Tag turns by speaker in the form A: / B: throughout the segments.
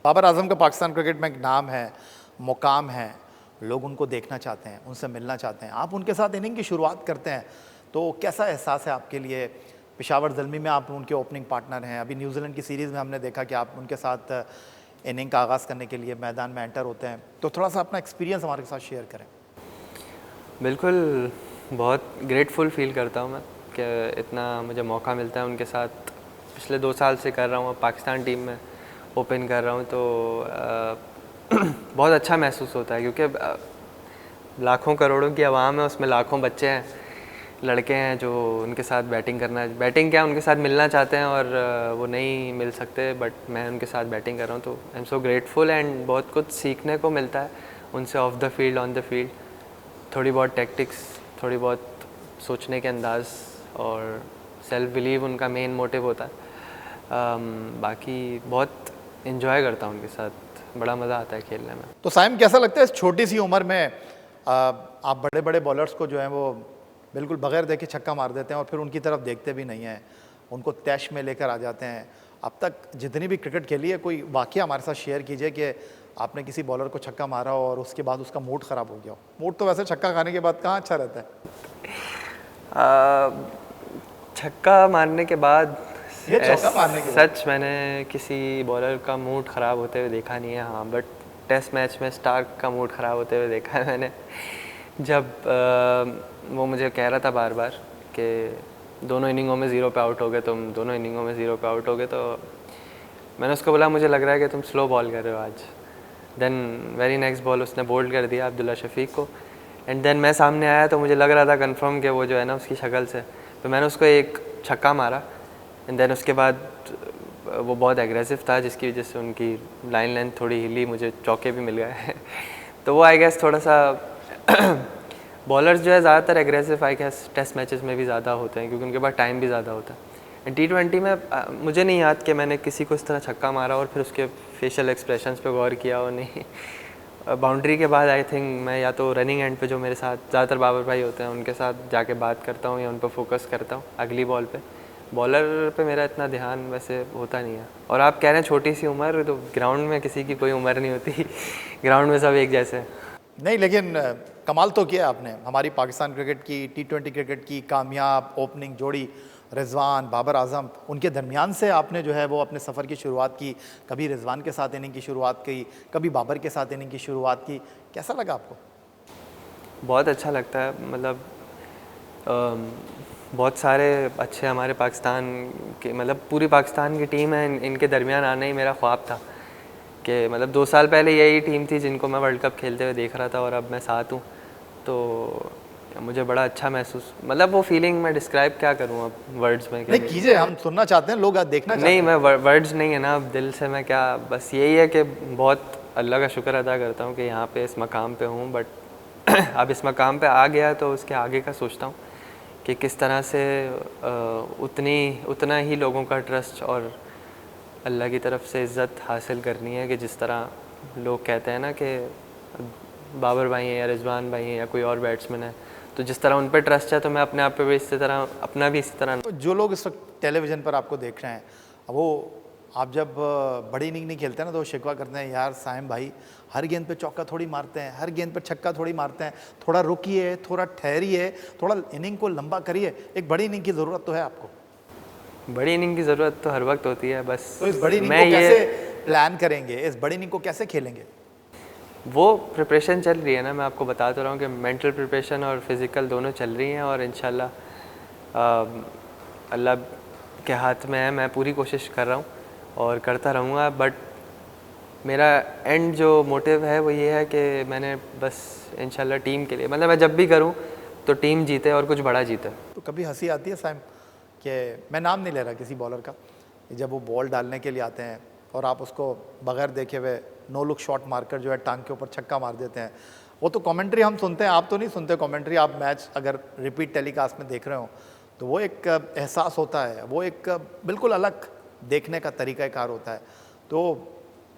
A: बाबर आजम का पाकिस्तान क्रिकेट में एक नाम है, मुकाम है, लोग उनको देखना चाहते हैं, उनसे मिलना चाहते हैं। आप उनके साथ इनिंग की शुरुआत करते हैं तो कैसा एहसास है आपके लिए? पेशावर ज़ल्मी में आप उनके ओपनिंग पार्टनर हैं, अभी न्यूजीलैंड की सीरीज़ में हमने देखा कि आप उनके साथ इनिंग का आगाज़ करने के लिए मैदान में एंटर होते हैं, तो थोड़ा सा अपना एक्सपीरियंस हमारे साथ शेयर करें।
B: बिल्कुल, बहुत ग्रेटफुल फ़ील करता हूँ मैं कि इतना मुझे मौका मिलता है उनके साथ। पिछले 2 साल से कर रहा हूँ, अब पाकिस्तान टीम में ओपन कर रहा हूँ, तो बहुत अच्छा महसूस होता है क्योंकि लाखों करोड़ों की आवाम है, उसमें लाखों बच्चे हैं, लड़के हैं जो उनके साथ बैटिंग करना है, बैटिंग क्या उनके साथ मिलना चाहते हैं और वो नहीं मिल सकते, बट मैं उनके साथ बैटिंग कर रहा हूँ, तो I am so grateful and बहुत कुछ सीखने को मिलता है उनसे of the field, on the field. थोड़ी बहुत टैक्टिक्स, थोड़ी बहुत सोचने के अंदाज़ और सेल्फ बिलीव उनका मेन मोटिव होता है। बाकी बहुत इन्जॉय करता हूँ उनके साथ, बड़ा मज़ा आता है खेलने में।
A: तो साइम कैसा लगता है इस छोटी सी उम्र में आप बड़े बड़े बॉलर्स को जो है वो बिल्कुल बगैर देखे छक्का मार देते हैं और फिर उनकी तरफ देखते भी नहीं हैं, उनको तैश में लेकर आ जाते हैं। अब तक जितनी भी क्रिकेट खेली है, कोई वाक़या हमारे साथ शेयर कीजिए कि आपने किसी बॉलर को छक्का मारा हो और उसके बाद उसका मूड ख़राब हो गया हो। मूड तो वैसे छक्का खाने के बाद कहाँ अच्छा रहता है?
B: छक्का मारने के बाद
A: ये चौका मारने के बाद
B: सच मैंने किसी बॉलर का मूड ख़राब होते हुए देखा नहीं है, हाँ, बट टेस्ट मैच में स्टार्क का मूड ख़राब होते हुए देखा है मैंने। जब वो मुझे कह रहा था बार बार कि दोनों इनिंगों में 0 पे आउट हो गए तुम, दोनों इनिंगों में 0 पे आउट हो गए, तो मैंने उसको बोला मुझे लग रहा है कि तुम स्लो बॉल कर रहे हो आज। देन वेरी नेक्स्ट बॉल उसने बोल्ड कर दिया अब्दुल्ला शफीक को, एंड देन मैं सामने आया तो मुझे लग रहा था कंफर्म कि वो जो है ना उसकी शक्ल से, तो मैंने उसको एक छक्का मारा। एंड देन उसके बाद वो बहुत एग्रेसिव था जिसकी वजह से उनकी लाइन लेंथ थोड़ी हिली, मुझे चौके भी मिल गए तो वो आई गेस थोड़ा सा बॉलर्स जो है ज़्यादातर aggressive I guess test matches में भी ज़्यादा होते हैं क्योंकि उनके पास टाइम भी ज़्यादा होता है। एंड T20 में मुझे नहीं याद कि मैंने किसी को इस तरह छक्का मारा और फिर उसके फेशियल एक्सप्रेशंस पे गौर किया और नहीं। बाउंड्री के बाद आई थिंक मैं या तो रनिंग एंड पे जो मेरे साथ ज़्यादातर बाबर भाई होते हैं उनके साथ जाके बात करता हूँ या उन पर फोकस करता हूँ अगली बॉल पे। बॉलर पे मेरा इतना ध्यान वैसे होता नहीं है। और आप कह रहे हैं छोटी सी उम्र, तो ग्राउंड में किसी की कोई उम्र नहीं होती ग्राउंड में सब एक जैसे।
A: नहीं, लेकिन कमाल तो किया आपने। हमारी पाकिस्तान क्रिकेट की T20 क्रिकेट की कामयाब ओपनिंग जोड़ी रिजवान बाबर आजम, उनके दरमियान से आपने जो है वो अपने सफ़र की शुरुआत की। कभी रिजवान के साथ इनिंग की शुरुआत की, कभी बाबर के साथ इनिंग की शुरुआत की। कैसा लगा आपको?
B: बहुत अच्छा लगता है, मतलब बहुत सारे अच्छे हमारे पाकिस्तान के, मतलब पूरी पाकिस्तान की टीम है, इनके दरमियान आना ही मेरा ख्वाब था कि मतलब 2 साल पहले यही टीम थी जिनको मैं वर्ल्ड कप खेलते हुए देख रहा था और अब मैं साथ हूँ, तो मुझे बड़ा अच्छा महसूस, मतलब वो फीलिंग मैं डिस्क्राइब क्या करूँ अब वर्ड्स में।
A: नहीं कीजिए, हम सुनना चाहते हैं, लोग देखना चाहते हैं।
B: नहीं, मैं वर्ड्स नहीं है ना, अब दिल से मैं क्या, बस यही है कि बहुत अल्लाह का शुक्र अदा करता हूँ कि यहाँ पे इस मकाम पे हूँ, बट अब इस मकाम पे आ गया तो उसके आगे का सोचता हूँ कि किस तरह से उतना ही लोगों का ट्रस्ट और अल्लाह की तरफ से इज़्ज़त हासिल करनी है कि जिस तरह लोग कहते हैं ना कि बाबर भाई हैं या रिजवान भाई हैं या कोई और बैट्समैन है, तो जिस तरह उन पर ट्रस्ट है तो मैं अपने आप पे भी इसी तरह, अपना भी इसी तरह।
A: तो जो लोग इस वक्त टेलीविज़न पर आपको देख रहे हैं, वो आप जब बड़ी इनिंग नहीं खेलते ना तो वो शिकवा करते हैं, यार साइम भाई हर गेंद पे चौका थोड़ी मारते हैं, हर गेंद पे छक्का थोड़ी मारते हैं, थोड़ा रुकिए, थोड़ा ठहरिए, थोड़ा इनिंग को लंबा करिए। एक बड़ी इनिंग की ज़रूरत तो है आपको।
B: बड़ी इनिंग की ज़रूरत तो हर वक्त होती है, बस
A: तो इस बड़ी इनिंग
B: मैं
A: को
B: ये
A: कैसे प्लान करेंगे, इस बड़ी इनिंग को कैसे खेलेंगे?
B: वो प्रिपरेशन चल रही है ना, मैं आपको बता तो रहा हूँ कि मेंटल प्रिपरेशन और फिज़िकल दोनों चल रही हैं और इंशाल्लाह अल्लाह के हाथ में है, मैं पूरी कोशिश कर रहा हूँ और करता रहूँगा। बट मेरा एंड जो मोटिव है वो ये है कि मैंने बस इंशाल्लाह टीम के लिए, मतलब मैं जब भी करूँ तो टीम जीते और कुछ बड़ा जीते।
A: तो कभी हंसी आती है साइम कि मैं नाम नहीं ले रहा किसी बॉलर का, जब वो बॉल डालने के लिए आते हैं और आप उसको बगैर देखे हुए नो लुक शॉट मारकर जो है टांग के ऊपर छक्का मार देते हैं, वो तो कमेंट्री हम सुनते हैं, आप तो नहीं सुनते कमेंट्री। आप मैच अगर रिपीट टेलीकास्ट में देख रहे हो तो वो एक एहसास होता है, वो एक बिल्कुल अलग देखने का तरीक़ाकार होता है। तो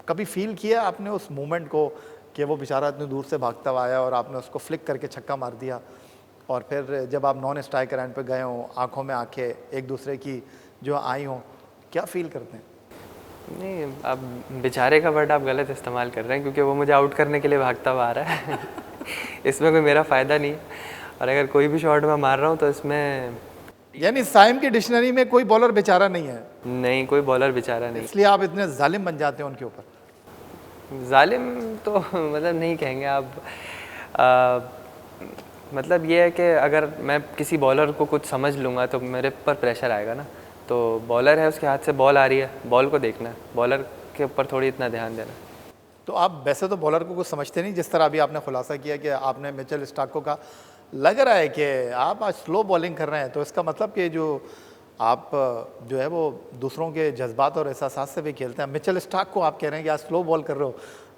A: कभी फील किया आपने उस मोमेंट को कि वो बेचारा इतनी दूर से भागता हुआ आया और आपने उसको फ्लिक करके छक्का मार दिया, और फिर जब आप नॉन स्ट्राइकर एंड पे गए हों, आंखों में आंखें एक दूसरे की जो आई हों, क्या फील करते हैं?
B: नहीं, अब बेचारे का वर्ड आप गलत इस्तेमाल कर रहे हैं, क्योंकि वो मुझे आउट करने के लिए भागता हुआ आ रहा है इसमें कोई मेरा फ़ायदा नहीं है, और अगर कोई भी शॉट मैं मार रहा हूँ तो इसमें
A: यानी साइम की डिक्शनरी में कोई बॉलर बेचारा नहीं है,
B: नहीं, कोई बॉलर बेचारा नहीं।
A: इसलिए आप इतने जालिम बन जाते हैं उनके ऊपर।
B: जालिम तो मतलब नहीं कहेंगे आप। मतलब ये है कि अगर मैं किसी बॉलर को कुछ समझ लूँगा तो मेरे पर प्रेशर आएगा ना। तो बॉलर है, उसके हाथ से बॉल आ रही है, बॉल को देखना है, बॉलर के ऊपर थोड़ी इतना ध्यान देना।
A: तो आप वैसे तो बॉलर को कुछ समझते नहीं, जिस तरह अभी आपने खुलासा किया कि आपने मिचेल स्टार्क को कहा, लग रहा है कि आप आज स्लो बॉलिंग कर रहे हैं, तो इसका मतलब कि जो आप जो है वो दूसरों के जज्बात और एहसास से भी खेलते हैं। मिचेल स्टार्क को आप कह रहे हैं कि आज स्लो बॉल कर रहे हो,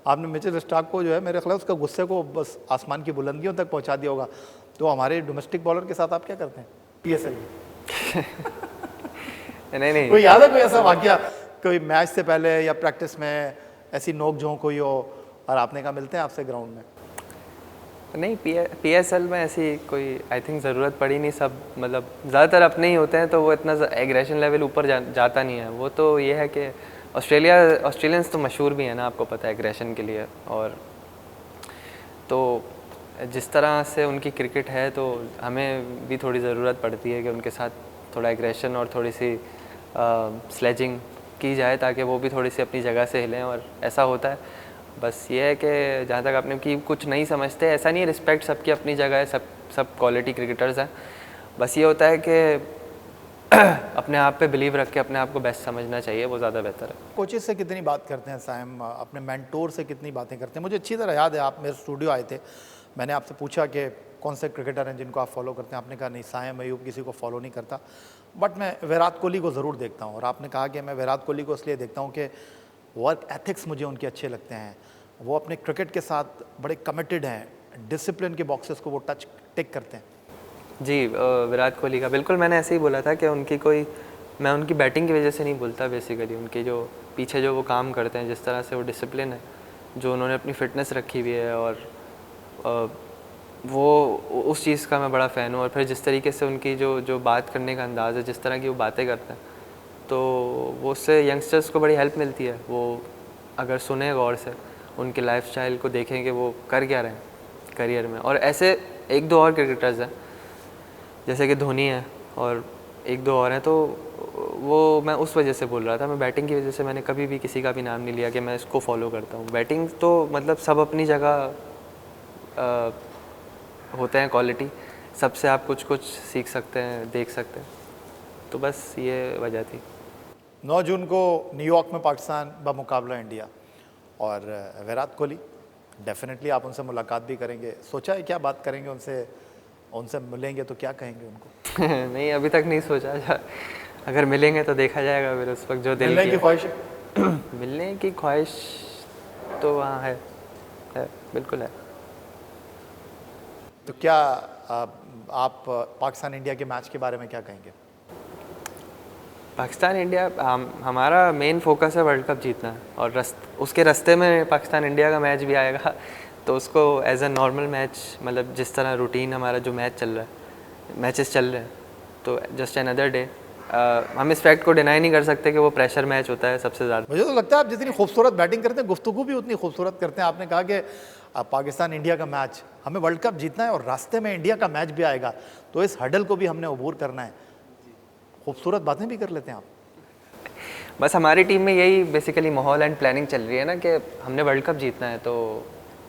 A: आपने मिचेल स्टार्क को जो है मेरे ख्याल उसका गुस्से को बस आसमान की बुलंदियों तक पहुंचा दिया होगा। तो हमारे डोमेस्टिक बॉलर के साथ आप क्या करते हैं PSL में?
B: नहीं नहीं,
A: कोई याद है कोई ऐसा वाकया, कोई मैच से पहले या प्रैक्टिस में ऐसी नोक झोंक हुई हो और आपने कहा मिलते हैं आपसे ग्राउंड में?
B: नहीं, PSL में ऐसी कोई आई थिंक ज़रूरत पड़ी नहीं। सब मतलब ज़्यादातर अपने ही होते हैं, तो वो इतना एग्रेशन लेवल ऊपर जाता नहीं है। वो तो ये है कि ऑस्ट्रेलियंस तो मशहूर भी है ना, आपको पता है, एग्रेशन के लिए। और तो जिस तरह से उनकी क्रिकेट है, तो हमें भी थोड़ी ज़रूरत पड़ती है कि उनके साथ थोड़ा एग्रेशन और थोड़ी सी स्लेजिंग की जाए, ताकि वो भी थोड़ी सी अपनी जगह से हिलें। और ऐसा होता है। बस ये है कि जहाँ तक आपने कि कुछ नहीं समझते, ऐसा नहीं है, रिस्पेक्ट सबकी अपनी जगह है, सब क्वालिटी क्रिकेटर्स हैं। बस ये होता है कि अपने आप पे बिलीव रख के अपने आप को बेस्ट समझना चाहिए, वो ज़्यादा बेहतर है।
A: कोचेस से कितनी बात करते हैं साइम, अपने मेंटोर से कितनी बातें करते हैं? मुझे अच्छी तरह याद है, आप मेरे स्टूडियो आए थे, मैंने आपसे पूछा कि कौन से क्रिकेटर हैं जिनको आप फॉलो करते हैं, आपने कहा नहीं, साइम अयूब किसी को फॉलो नहीं करता, बट मैं विराट कोहली को ज़रूर देखता हूँ। और आपने कहा कि मैं विराट कोहली को इसलिए देखता हूँ कि वर्क एथिक्स मुझे उनके अच्छे लगते हैं, वो अपने क्रिकेट के साथ बड़े कमिटेड हैं, डिसिप्लिन के बॉक्सेस को वो टिक करते हैं।
B: जी, विराट कोहली का बिल्कुल मैंने ऐसे ही बोला था कि मैं उनकी बैटिंग की वजह से नहीं बोलता, बेसिकली उनके जो पीछे जो वो काम करते हैं, जिस तरह से वो डिसिप्लिन है, जो उन्होंने अपनी फ़िटनेस रखी हुई है, और वो उस चीज़ का मैं बड़ा फ़ैन हूँ। और फिर जिस तरीके से उनकी जो बात करने का अंदाज़ है, जिस तरह की वो बातें करते हैं, तो वो उससे यंगस्टर्स को बड़ी हेल्प मिलती है। वो अगर सुने गौर से, उनके लाइफस्टाइल को देखें कि वो कर क्या रहे हैं करियर में। और ऐसे एक दो और क्रिकेटर्स हैं, जैसे कि धोनी है और एक दो और हैं, तो वो मैं उस वजह से बोल रहा था। मैं बैटिंग की वजह से मैंने कभी भी किसी का भी नाम नहीं लिया कि मैं इसको फॉलो करता हूँ। बैटिंग तो मतलब सब अपनी जगह होते हैं, क्वालिटी सबसे आप कुछ कुछ सीख सकते हैं, देख सकते हैं। तो बस ये वजह थी।
A: 9 जून को न्यूयॉर्क में पाकिस्तान बमुकाबला इंडिया, और विराट कोहली, डेफिनेटली आप उनसे मुलाकात भी करेंगे, सोचा है क्या बात करेंगे उनसे मिलेंगे तो क्या कहेंगे उनको?
B: नहीं, अभी तक नहीं सोचा। अगर मिलेंगे तो देखा जाएगा, फिर उस वक्त जो दिल
A: मिलने की ख्वाहिश
B: मिलने की ख्वाहिश तो वहाँ है, बिल्कुल है।
A: तो क्या आप पाकिस्तान इंडिया के मैच के बारे में क्या कहेंगे?
B: पाकिस्तान इंडिया, हमारा मेन फोकस है वर्ल्ड कप जीतना, और उसके रास्ते में पाकिस्तान इंडिया का मैच भी आएगा। तो उसको एज अ नॉर्मल मैच, मतलब जिस तरह रूटीन हमारा जो मैच चल रहा है, मैचेस चल रहे हैं, तो जस्ट अनदर डे। हम इस फैक्ट को डिनाई नहीं कर सकते कि वो प्रेशर मैच होता है सबसे ज़्यादा।
A: मुझे तो लगता है आप जितनी खूबसूरत बैटिंग करते हैं, गुफ्तगू भी उतनी खूबसूरत करते हैं। आपने कहा कि पाकिस्तान इंडिया का मैच, हमें वर्ल्ड कप जीतना है और रास्ते में इंडिया का मैच भी आएगा, तो इस हडल को भी हमने अबूर करना है। खूबसूरत बातें भी कर लेते हैं आप।
B: बस हमारी टीम में यही बेसिकली माहौल एंड प्लानिंग चल रही है ना, कि हमने वर्ल्ड कप जीतना है, तो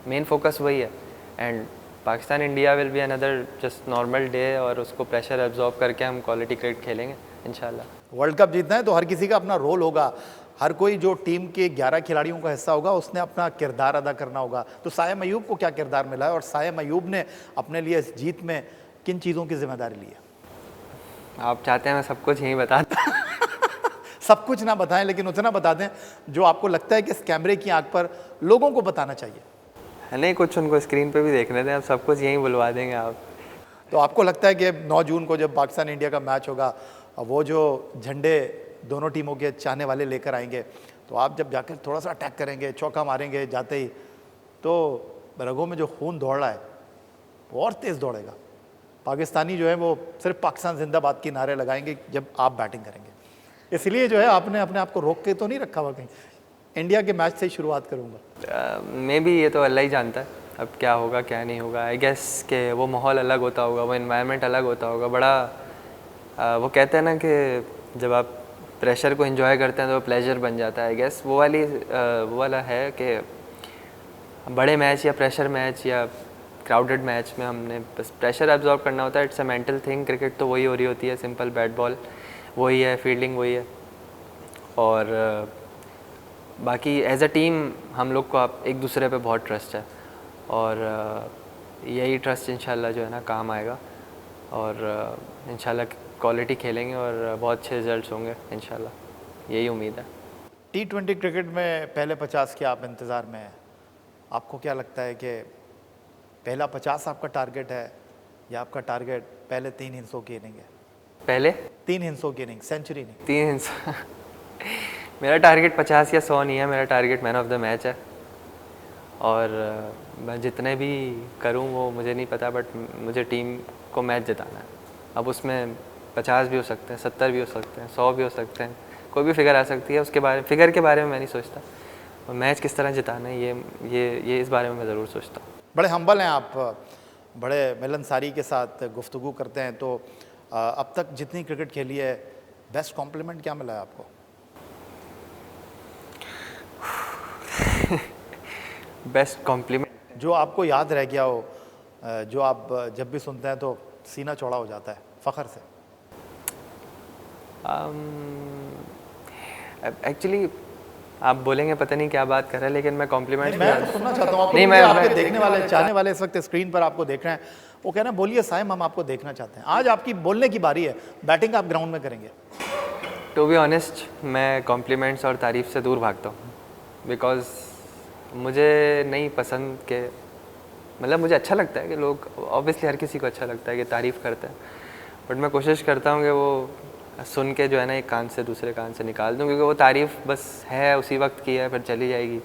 B: मेन फोकस वही है। And Pakistan India will be another just normal day, और उसको प्रेशर एब्जॉर्ब करके हम क्वालिटी क्रिकेट खेलेंगे इंशाल्लाह।
A: वर्ल्ड कप जीतना है तो हर किसी का अपना रोल होगा, हर कोई जो टीम के 11 खिलाड़ियों का हिस्सा होगा उसने अपना किरदार अदा करना होगा। तो साइम अयूब को क्या किरदार मिला है, और साइम अयूब ने अपने लिए इस जीत में किन चीज़ों की जिम्मेदारी ली है?
B: आप चाहते हैं मैं सब कुछ यहीं बता दूं?
A: सब कुछ ना बताएं, लेकिन उतना बता दें जो आपको लगता है कि इस कैमरे की आंख पर लोगों को बताना चाहिए।
B: नहीं, कुछ उनको स्क्रीन पे भी देखने दें, आप सब कुछ यहीं बुलवा देंगे आप।
A: तो आपको लगता है कि 9 जून को जब पाकिस्तान इंडिया का मैच होगा, वो जो झंडे दोनों टीमों के चाहने वाले लेकर आएंगे, तो आप जब जाकर थोड़ा सा अटैक करेंगे, चौका मारेंगे जाते ही, तो रगों में जो खून दौड़ रहा है वो और तेज़ दौड़ेगा। पाकिस्तानी जो है वो सिर्फ पाकिस्तान जिंदाबाद की नारे लगाएंगे जब आप बैटिंग करेंगे। इसलिए जो है आपने अपने आप को रोक के तो नहीं रखा हुआ कहीं, इंडिया के मैच से ही शुरुआत करूँगा?
B: मे बी ये तो अल्लाह ही जानता है अब क्या होगा क्या नहीं होगा। आई गेस कि वो माहौल अलग होता होगा, वो इन्वायरमेंट अलग होता होगा। बड़ा वो कहते हैं ना कि जब आप प्रेशर को एंजॉय करते हैं तो प्लेजर बन जाता है। आई गेस वो वाला है कि बड़े मैच या प्रेशर मैच या क्राउडेड मैच में हमने बस प्रेशर एब्जॉर्ब करना होता है। It's a mental thing. Cricket तो वही हो रही होती है, सिंपल बैट बॉल वही है, फील्डिंग वही है, और बाकी एज अ टीम हम लोग को आप एक दूसरे पे बहुत ट्रस्ट है, और यही ट्रस्ट इंशाल्लाह जो है ना काम आएगा, और इंशाल्लाह क्वालिटी खेलेंगे और बहुत अच्छे रिजल्ट्स होंगे इंशाल्लाह, यही उम्मीद है।
A: T20 क्रिकेट में पहले 50 के आप इंतज़ार में हैं, आपको क्या लगता है कि पहला 50 आपका टारगेट है या आपका टारगेट पहले 3 हिस्सों की इनिंग है?
B: पहले
A: 3 हिस्सों की इनिंग, सेंचुरी नहीं।
B: 3 मेरा टारगेट 50 या 100 नहीं है, मेरा target man of the match है, और मैं जितने भी करूं वो मुझे नहीं पता, बट मुझे टीम को मैच जिताना है। अब उसमें 50 भी हो सकते हैं, 70 भी हो सकते हैं, 100 भी हो सकते हैं, कोई भी फिगर आ सकती है। उसके फिगर के बारे में मैं नहीं सोचता, और मैच किस तरह जिताना है ये इस बारे में मैं ज़रूर सोचता हूँ।
A: बड़े हम्बल हैं आप, बड़े मिलनसारी के साथ गुफ्तगू करते हैं। तो अब तक जितनी क्रिकेट खेली है, बेस्ट कॉम्प्लीमेंट क्या मिला है आपको?
B: बेस्ट कॉम्प्लीमेंट
A: जो आपको याद रह गया हो, जो आप जब भी सुनते हैं तो सीना चौड़ा हो जाता है फ़ख्र से?
B: एक्चुअली आप बोलेंगे पता नहीं क्या बात कर रहे हैं, लेकिन मैं कॉम्प्लीमेंट
A: मैं तो सुनना चाहता हूँ।
B: नहीं,
A: आपके देखने वाले, चाहने वाले इस वक्त स्क्रीन पर आपको देख रहे हैं, वो कह रहे हैं बोलिए साइम, हम आपको देखना चाहते हैं। आज आपकी बोलने की बारी है, बैटिंग आप ग्राउंड में करेंगे।
B: टू बी ऑनेस्ट, मैं कॉम्प्लीमेंट्स और तारीफ़ से दूर भागता हूँ, बिकॉज़ मुझे नहीं पसंद के, मतलब मुझे अच्छा लगता है कि लोग, ऑब्वियसली हर किसी को अच्छा लगता है कि तारीफ़ करते हैं, बट मैं कोशिश करता हूँ कि वो सुन के जो है ना एक कान से दूसरे कान से निकाल दूँ, क्योंकि वो तारीफ़ बस है उसी वक्त की है, फिर चली जाएगी।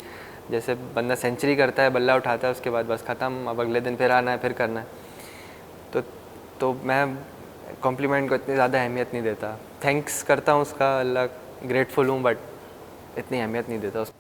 B: जैसे बंदा सेंचुरी करता है, बल्ला उठाता है, उसके बाद बस ख़त्म, अब अगले दिन फिर आना है, फिर करना है। तो मैं कॉम्प्लीमेंट को इतनी ज़्यादा अहमियत नहीं देता। थैंक्स करता हूँ उसका, अल्लाह ग्रेटफुल हूँ, बट इतनी अहमियत नहीं देता उसको।